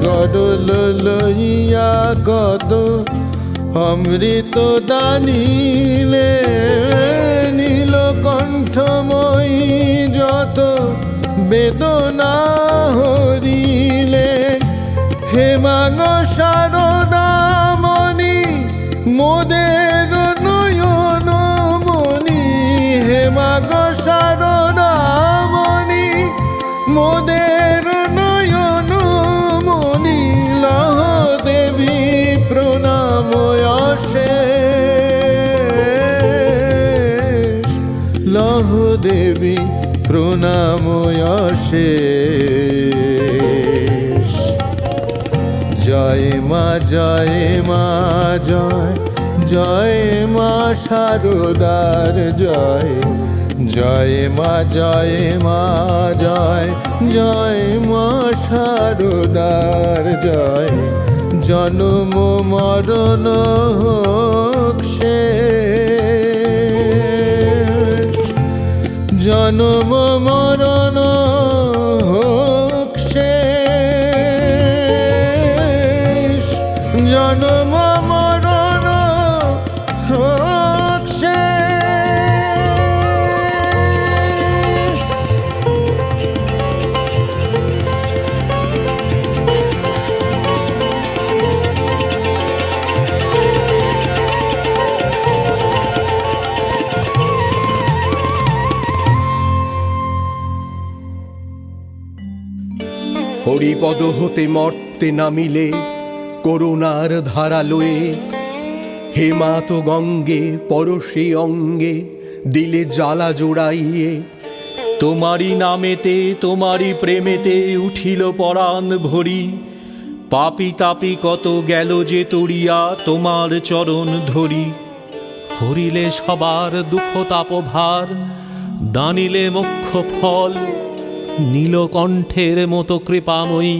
গরল লইয়া কত অমৃত দানিলে নীলকণ্ঠময়ী যত বেদনা হরিলে হেমাঙ্গ শারদামণি মোদের নয়ন মণি হেমাঙ্গ শারদামণি মোদের নয়ন মণি লহ দেবী প্রণাম অশেষ লহ দেবী প্রণাম অশেষ জয় মা জয় মা জয় জয় মা শারদার জয় জয় মা জয় মা জয় জয় মা শারদার জয় জন্ম মরণ হোক শেষ জন্ম মরণ হোক শেষ জন্ম মরণ হোক শেষ হরিপদ হতে মর্তে নামিলে করুণার ধারা লয়ে হেমাত গঙ্গে পরশে অঙ্গে দিলে জ্বালা জোড়াইয়ে তোমারি নামেতে তোমারি প্রেমেতে উঠিল পরাণ ভরি পাপি তাপি কত গেল যে তরিয়া তোমার চরণ ধরি হরিলে সবার দুঃখ তাপ ভার দানিলে মোক্ষ ফল নীলকণ্ঠের মতো কৃপাময়ী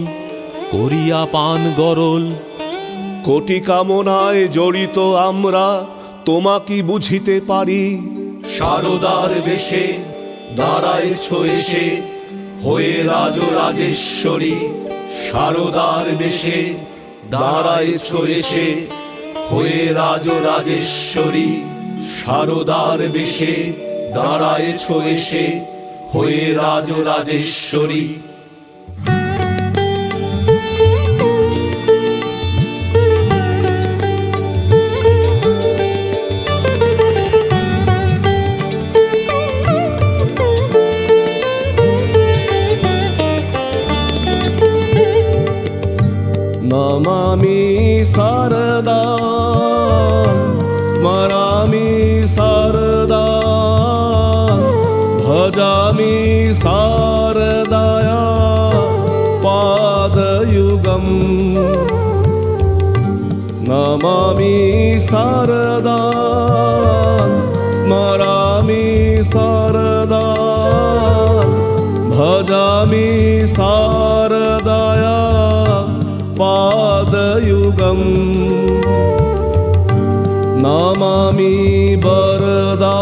করিয়া পান গরল কোটি কামনায় জড়িত আমরা তোমাকে বুঝিতে পারি শারদার বেশে দাঁড়াইছ এসে হয়ে রাজরাজেশ্বরী শারদার বেশে দাঁড়াইছ এসে হয়ে রাজরাজেশ্বরী শারদার বেশে দাঁড়াইছ এসে হয়ে রাজরাজেশ্বরী নমামি শারদা স্মরামি শারদা ভজামি শারদায়া পাদযুগম নমামি শারদা স্মরামি শারদা भजामि शारदाया पादयुगम् नमामि वरदां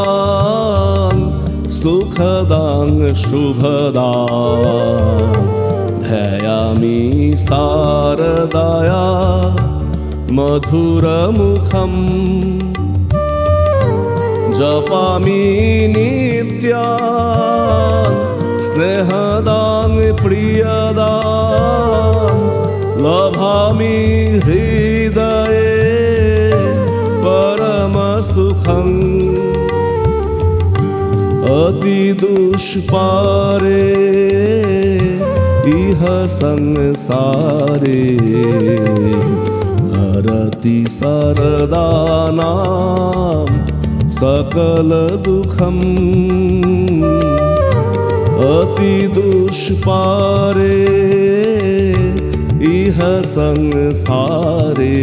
सुखदां शुभदां ध्यायामि शारदाया मधुरमुखम् जपामि नित्यां स्नेहदां प्रियदां लभामि हृदये परमसुखम् अतिदुष्पारे इह संसारे हरति सरदानां सकल दुःखम् अतिदुष्पारे इह संसारे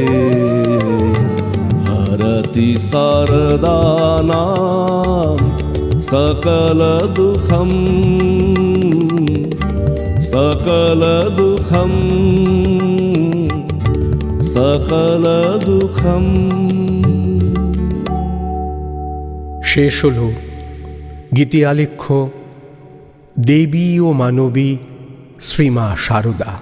हरति सरदानां सकल दुःखम् सकल दुःखम् सकल दुःखम्। শেষ হল গীতি আলেখ্য দেবী ও মানবী শ্রীমা শারদা।